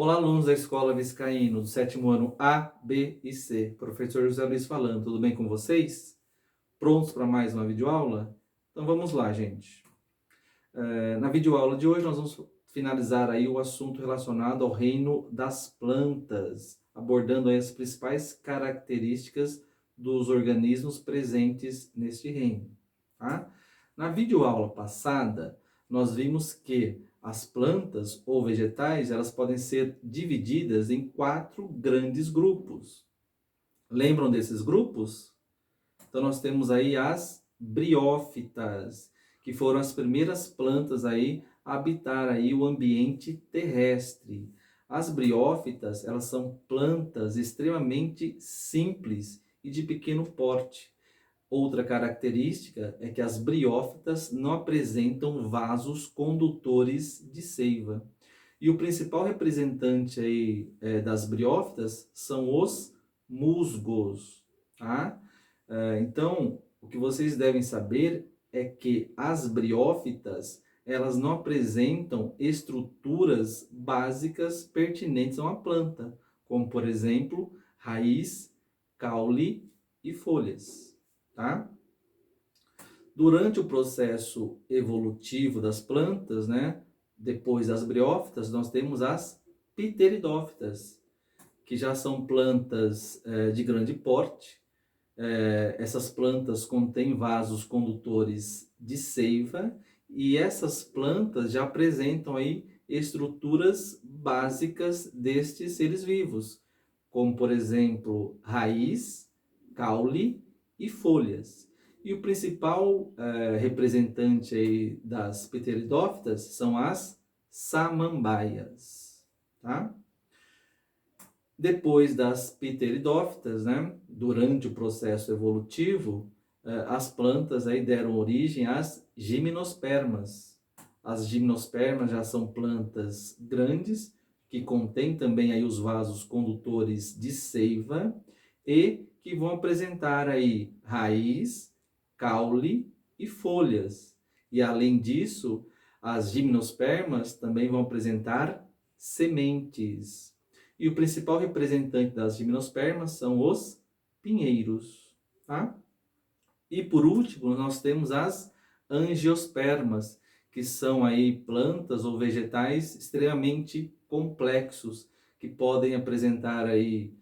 Olá, alunos da Escola Viscaíno, do sétimo ano A, B e C. Professor José Luiz falando, tudo bem com vocês? Prontos para mais uma videoaula? Então vamos lá, gente. Na videoaula de hoje nós vamos finalizar aí o assunto relacionado ao reino das plantas, abordando aí as principais características dos organismos presentes neste reino, tá? Na videoaula passada, nós vimos que as plantas ou vegetais, elas podem ser divididas em 4 grandes grupos. Lembram desses grupos? Então nós temos aí as briófitas, que foram as primeiras plantas aí a habitar aí o ambiente terrestre. As briófitas, elas são plantas extremamente simples e de pequeno porte. Outra característica é que as briófitas não apresentam vasos condutores de seiva. E o principal representante aí, das briófitas são os musgos, tá? Então, o que vocês devem saber é que as briófitas, elas não apresentam estruturas básicas pertinentes a uma planta, como, por exemplo, raiz, caule e folhas, tá? Durante o processo evolutivo das plantas, né, depois das briófitas, nós temos as pteridófitas, que já são plantas de grande porte. Essas plantas contêm vasos condutores de seiva e essas plantas já apresentam aí estruturas básicas destes seres vivos, como por exemplo raiz, caule e folhas. E o principal representante aí das pteridófitas são as samambaias, tá? Depois das pteridófitas, né, durante o processo evolutivo, as plantas aí deram origem às gimnospermas. As gimnospermas já são plantas grandes, que contêm também aí os vasos condutores de seiva e que vão apresentar aí raiz, caule e folhas. E além disso, as gimnospermas também vão apresentar sementes. E o principal representante das gimnospermas são os pinheiros, tá? E por último, nós temos as angiospermas, que são aí plantas ou vegetais extremamente complexos, que podem apresentar aí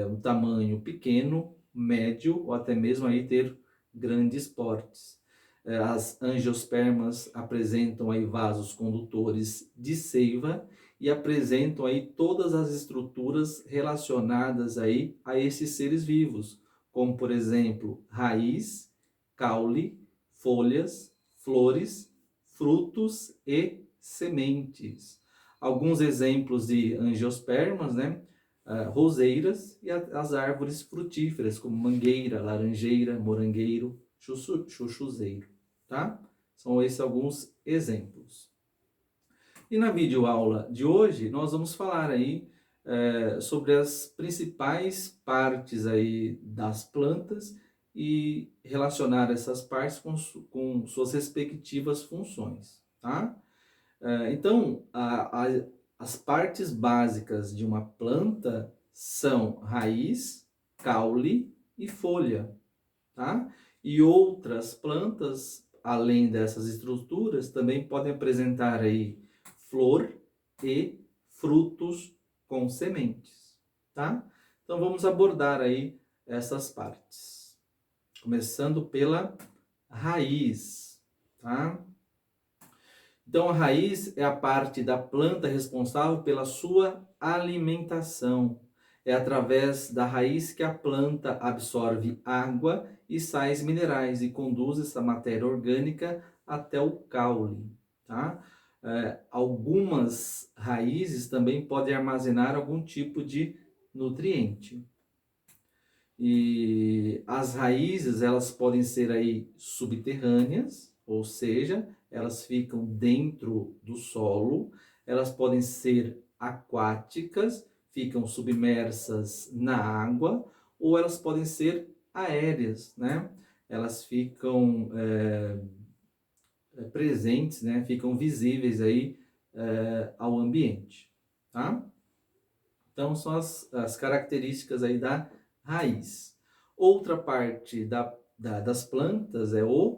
um tamanho pequeno, médio ou até mesmo aí ter grandes portes. As angiospermas apresentam aí vasos condutores de seiva e apresentam aí todas as estruturas relacionadas aí a esses seres vivos, como por exemplo, raiz, caule, folhas, flores, frutos e sementes. Alguns exemplos de angiospermas, né? Roseiras e as árvores frutíferas, como mangueira, laranjeira, morangueiro, chuchuzeiro, tá? São esses alguns exemplos. E na videoaula de hoje, nós vamos falar aí sobre as principais partes aí das plantas e relacionar essas partes com suas respectivas funções, tá? Então, as partes básicas de uma planta são raiz, caule e folha, tá? E outras plantas, além dessas estruturas, também podem apresentar aí flor e frutos com sementes, tá? Então vamos abordar aí essas partes. Começando pela raiz, tá? Então a raiz é a parte da planta responsável pela sua alimentação. É através da raiz que a planta absorve água e sais minerais e conduz essa matéria orgânica até o caule, tá? Algumas raízes também podem armazenar algum tipo de nutriente. E as raízes, elas podem ser aí subterrâneas, ou seja, elas ficam dentro do solo, elas podem ser aquáticas, ficam submersas na água, ou elas podem ser aéreas, né? Elas ficam presentes, né? Ficam visíveis aí ao ambiente, tá? Então, são as características aí da raiz. Outra parte das plantas é o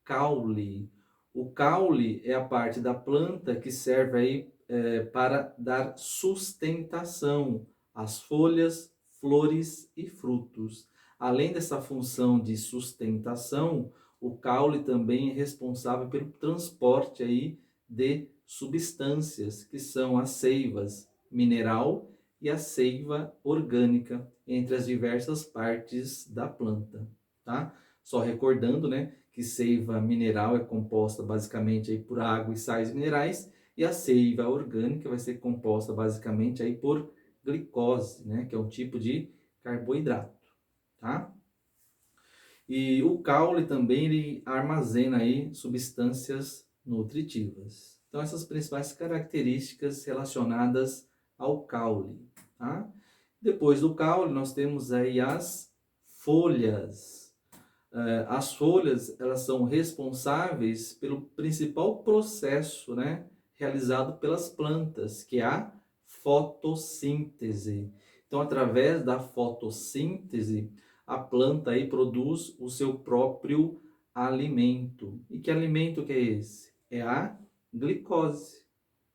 caule. O caule é a parte da planta que serve aí para dar sustentação às folhas, flores e frutos. Além dessa função de sustentação, o caule também é responsável pelo transporte aí de substâncias, que são as seivas mineral e a seiva orgânica entre as diversas partes da planta, tá? Só recordando, né, que seiva mineral é composta basicamente aí por água e sais minerais, e a seiva orgânica vai ser composta basicamente aí por glicose, né, que é um tipo de carboidrato, tá? E o caule também ele armazena aí substâncias nutritivas. Então essas principais características relacionadas ao caule, tá? Depois do caule nós temos aí as folhas. As folhas elas são responsáveis pelo principal processo, né, realizado pelas plantas, que é a fotossíntese. Então, através da fotossíntese, a planta aí produz o seu próprio alimento. E que alimento que é esse? É a glicose,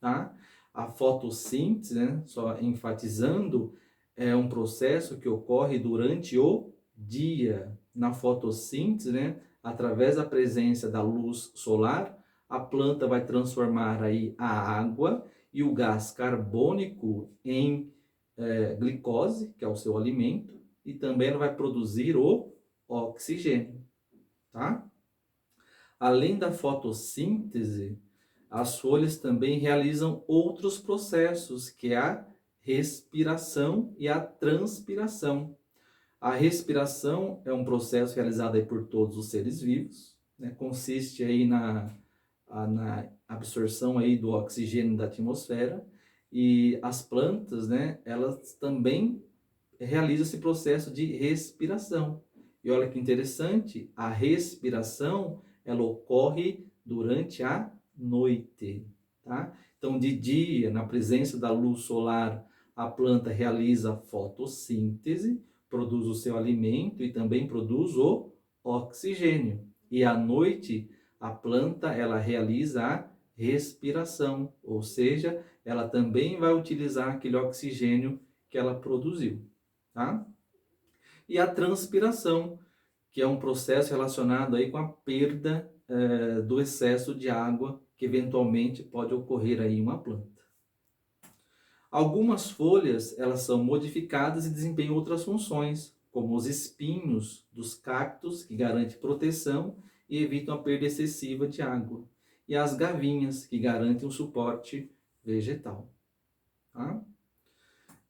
tá? A fotossíntese, né, só enfatizando, é um processo que ocorre durante o dia. Na fotossíntese, né, através da presença da luz solar, a planta vai transformar aí a água e o gás carbônico em glicose, que é o seu alimento, e também ela vai produzir o oxigênio, tá? Além da fotossíntese, as folhas também realizam outros processos, que é a respiração e a transpiração. A respiração é um processo realizado aí por todos os seres vivos, né? Consiste aí na absorção aí do oxigênio da atmosfera, e as plantas, né, elas também realizam esse processo de respiração. E olha que interessante, a respiração ela ocorre durante a noite, tá? Então, de dia, na presença da luz solar, a planta realiza fotossíntese, produz o seu alimento e também produz o oxigênio. E à noite, a planta ela realiza a respiração, ou seja, ela também vai utilizar aquele oxigênio que ela produziu, tá? E a transpiração, que é um processo relacionado aí com a perda do excesso de água que eventualmente pode ocorrer aí em uma planta. Algumas folhas elas são modificadas e desempenham outras funções, como os espinhos dos cactos, que garantem proteção e evitam a perda excessiva de água, e as gavinhas, que garantem o suporte vegetal, tá?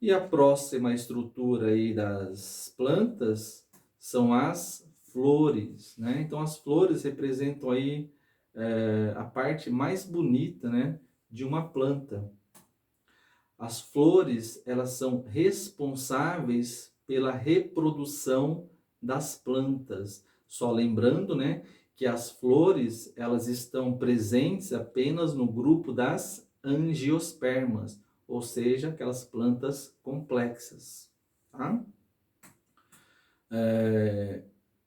E a próxima estrutura aí das plantas são as flores, né? Então as flores representam aí a parte mais bonita, né, de uma planta. As flores, elas são responsáveis pela reprodução das plantas. Só lembrando, né, que as flores, elas estão presentes apenas no grupo das angiospermas, ou seja, aquelas plantas complexas, tá?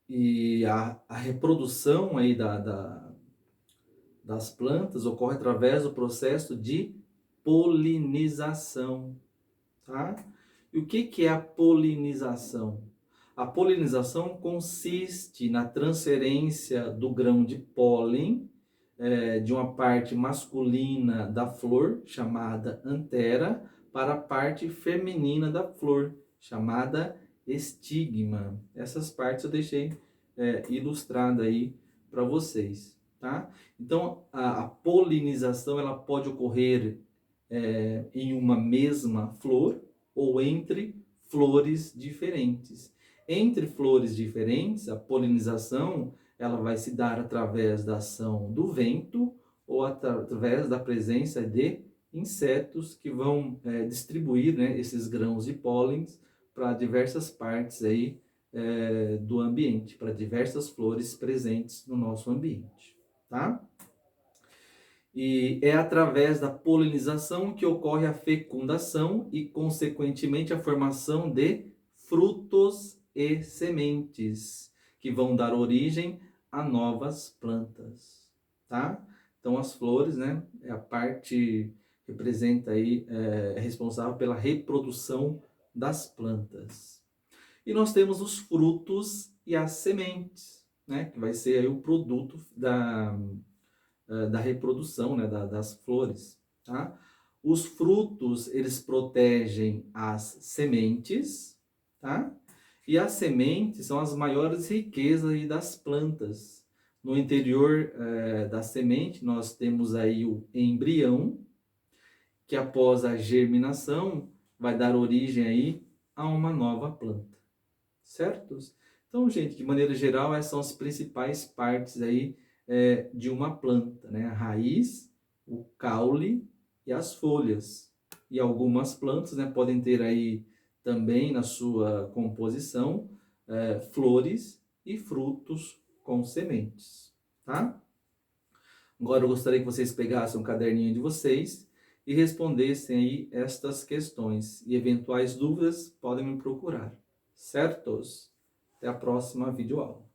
E a reprodução aí das plantas ocorre através do processo de polinização, tá? E o que é a polinização? A polinização consiste na transferência do grão de pólen de uma parte masculina da flor, chamada antera, para a parte feminina da flor, chamada estigma. Essas partes eu deixei ilustrada aí para vocês, tá? Então, a polinização ela pode ocorrer em uma mesma flor ou entre flores diferentes. Entre flores diferentes, a polinização ela vai se dar através da ação do vento ou através da presença de insetos que vão distribuir, né, esses grãos de pólens para diversas partes aí, do ambiente, para diversas flores presentes no nosso ambiente, tá? E é através da polinização que ocorre a fecundação e, consequentemente, a formação de frutos e sementes, que vão dar origem a novas plantas, tá? Então, as flores, né, é a parte que representa aí, é responsável pela reprodução das plantas. E nós temos os frutos e as sementes, né, que vai ser aí o produto da reprodução, né, das flores, tá? Os frutos, eles protegem as sementes, tá? E as sementes são as maiores riquezas aí das plantas. No interior da semente, nós temos aí o embrião, que após a germinação vai dar origem aí a uma nova planta, certos? Então, gente, de maneira geral, essas são as principais partes aí de uma planta, né? A raiz, o caule e as folhas. E algumas plantas, né, podem ter aí também na sua composição flores e frutos com sementes, tá? Agora eu gostaria que vocês pegassem um caderninho de vocês e respondessem aí estas questões. E eventuais dúvidas podem me procurar, certos? Até a próxima videoaula.